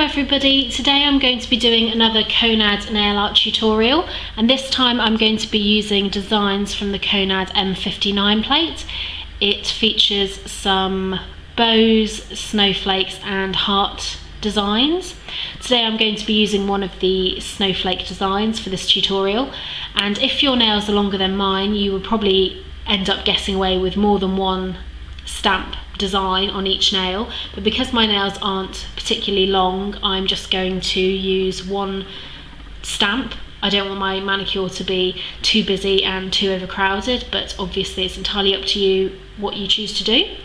everybody, today I'm going to be doing another Konad nail art tutorial, and this time I'm going to be using designs from the Konad M59 plate. It features some bows, snowflakes and heart designs. Today I'm going to be using one of the snowflake designs for this tutorial, and if your nails are longer than mine you will probably end up getting away with more than one stamp design on each nail, but because my nails aren't particularly long, I'm just going to use one stamp. I don't want my manicure to be too busy and too overcrowded, but obviously it's entirely up to you what you choose to do.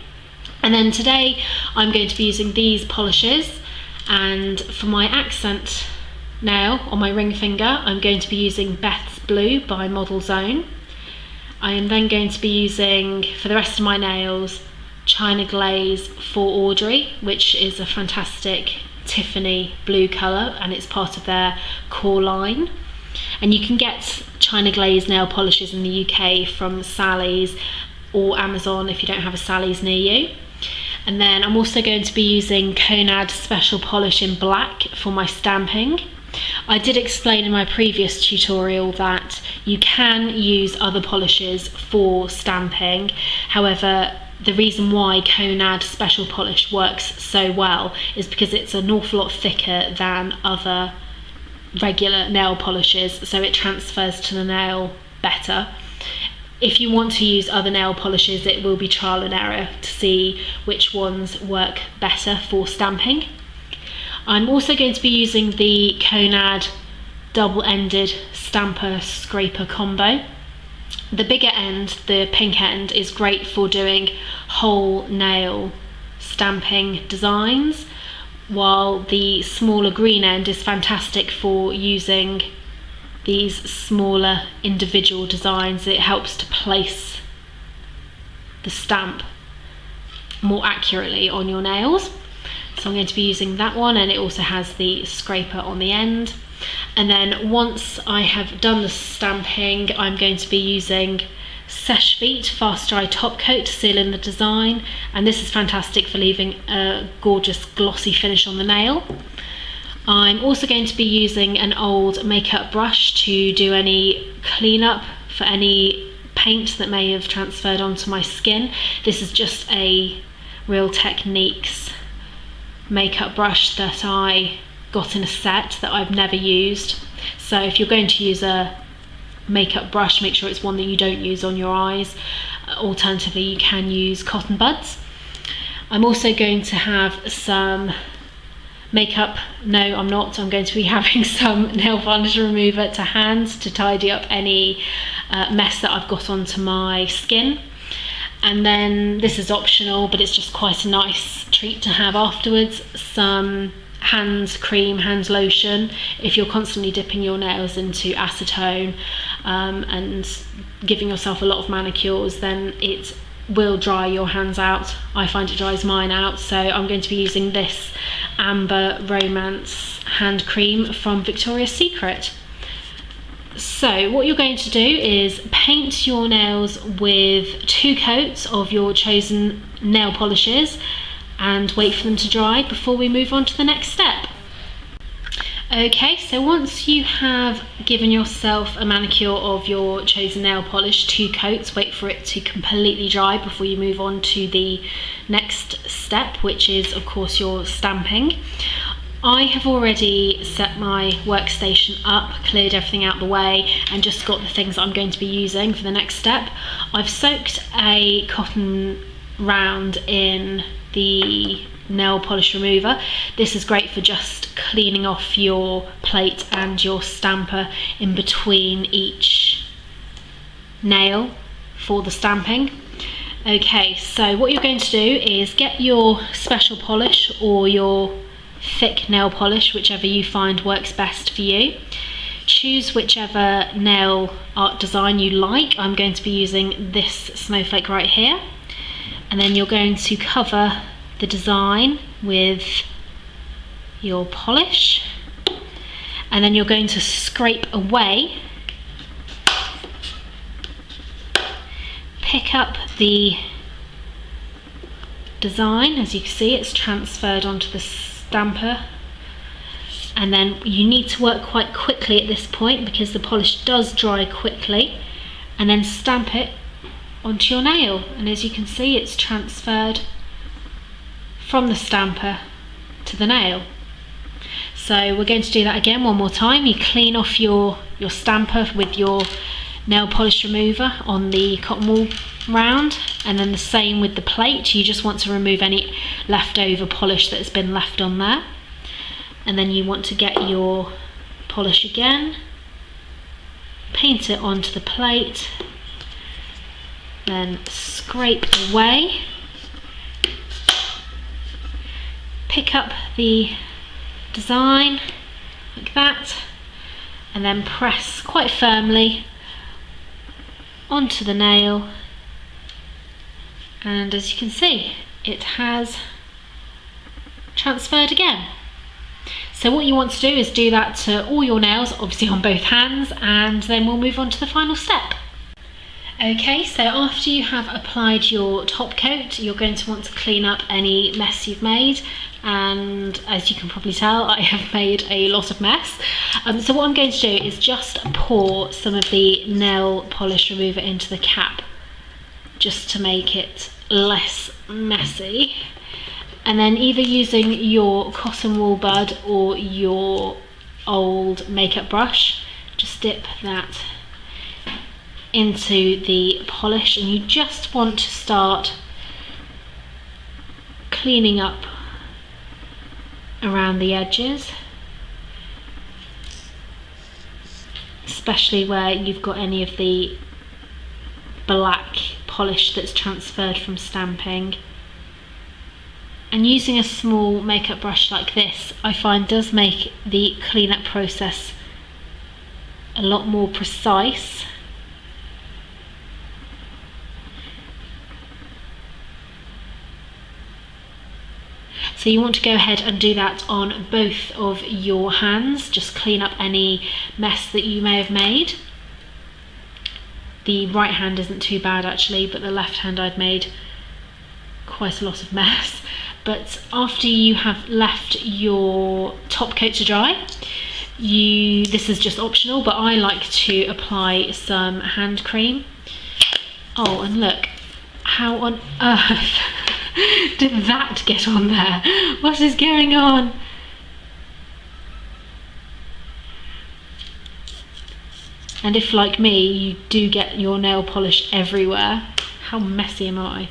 And then today I'm going to be using these polishes, and for my accent nail on my ring finger I'm going to be using Beth's Blue by Model Zone. I am then going to be using, for the rest of my nails, China Glaze for Audrey, which is a fantastic Tiffany blue colour and it's part of their core line. And you can get China Glaze nail polishes in the UK from Sally's or Amazon if you don't have a Sally's near you. And then I'm also going to be using Konad Special Polish in black for my stamping. I did explain in my previous tutorial that you can use other polishes for stamping, however the reason why Konad Special Polish works so well is because it's an awful lot thicker than other regular nail polishes, so it transfers to the nail better. If you want to use other nail polishes, it will be trial and error to see which ones work better for stamping. I'm also going to be using the Konad double-ended stamper scraper combo. The bigger end, the pink end, is great for doing whole nail stamping designs, while the smaller green end is fantastic for using these smaller individual designs. It helps to place the stamp more accurately on your nails. So I'm going to be using that one, and it also has the scraper on the end. And then once I have done the stamping, I'm going to be using Seche Vite Fast Dry Top Coat to seal in the design, and this is fantastic for leaving a gorgeous glossy finish on the nail. I'm also going to be using an old makeup brush to do any cleanup for any paint that may have transferred onto my skin. This is just a Real Techniques makeup brush that I got in a set that I've never used. So if you're going to use a makeup brush, make sure it's one that you don't use on your eyes. Alternatively, you can use cotton buds. I'm also going to have some makeup, no I'm not, I'm going to be having some nail varnish remover to hand to tidy up any mess that I've got onto my skin. And then this is optional, but it's just quite a nice treat to have afterwards, some hand cream, hand lotion. If you're constantly dipping your nails into acetone and giving yourself a lot of manicures, then it will dry your hands out. I find it dries mine out, so I'm going to be using this Amber Romance hand cream from Victoria's Secret. So what you're going to do is paint your nails with 2 coats of your chosen nail polishes and wait for them to dry before we move on to the next step. Okay, so once you have given yourself a manicure of your chosen nail polish, 2 coats, wait for it to completely dry before you move on to the next step, which is of course your stamping. I have already set my workstation up, cleared everything out the way, and just got the things that I'm going to be using for the next step. I've soaked a cotton round in the nail polish remover. This is great for just cleaning off your plate and your stamper in between each nail for the stamping. Okay, so what you're going to do is get your special polish or your thick nail polish, whichever you find works best for you. Choose whichever nail art design you like. I'm going to be using this snowflake right here, and then you're going to cover the design with your polish, and then you're going to scrape away, pick up the design. As you can see, it's transferred onto the stamper And then you need to work quite quickly at this point because the polish does dry quickly, and then stamp it onto your nail. And as you can see, it's transferred from the stamper to the nail. So we're going to do that again one more time. You clean off your stamper with your nail polish remover on the cotton wool round, and then the same with the plate. You just want to remove any leftover polish that has been left on there. And then you want to get your polish again, paint it onto the plate, then scrape away, pick up the design like that, and then press quite firmly onto the nail. And as you can see, it has transferred again. So what you want to do is do that to all your nails, obviously on both hands, and then we'll move on to the final step. Okay, so after you have applied your top coat, you're going to want to clean up any mess you've made, and as you can probably tell, I have made a lot of mess. So what I'm going to do is just pour some of the nail polish remover into the cap, just to make it less messy. And then either using your cotton wool bud or your old makeup brush, just dip that into the polish, and you just want to start cleaning up around the edges, especially where you've got any of the black polish that's transferred from stamping. And using a small makeup brush like this, I find does make the cleanup process a lot more precise. So you want to go ahead and do that on both of your hands, just clean up any mess that you may have made. The right hand isn't too bad actually, but the left hand I'd made quite a lot of mess. But after you have left your top coat to dry, this is just optional, but I like to apply some hand cream. Oh, and look, how on earth did that get on there? What is going on? And if, like me, you do get your nail polish everywhere, how messy am I?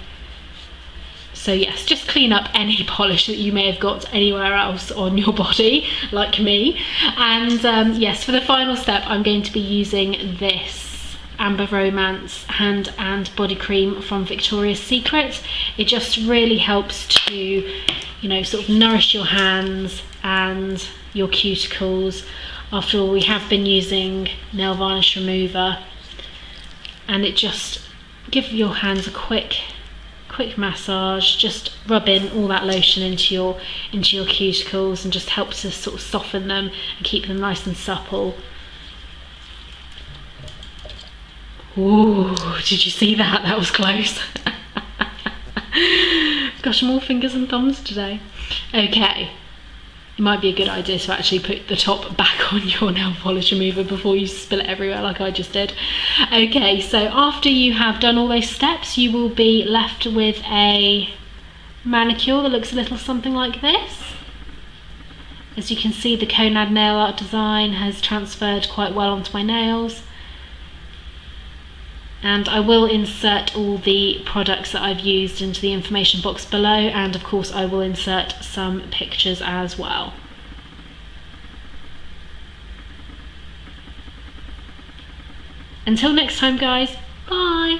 So yes, just clean up any polish that you may have got anywhere else on your body, like me. And yes, for the final step, I'm going to be using this Amber Romance hand and body cream from Victoria's Secret. It just really helps to, you know, sort of nourish your hands and your cuticles. After all, we have been using nail varnish remover, and it just gives your hands a quick massage, just rub in all that lotion into your cuticles, and just helps to sort of soften them and keep them nice and supple. Ooh, did you see that? That was close. Gosh, more fingers and thumbs today. Okay, it might be a good idea to actually put the top back on your nail polish remover before you spill it everywhere like I just did. Okay, so after you have done all those steps, you will be left with a manicure that looks a little something like this. As you can see, the Konad nail art design has transferred quite well onto my nails. And I will insert all the products that I've used into the information box below, and of course I will insert some pictures as well. Until next time guys, bye!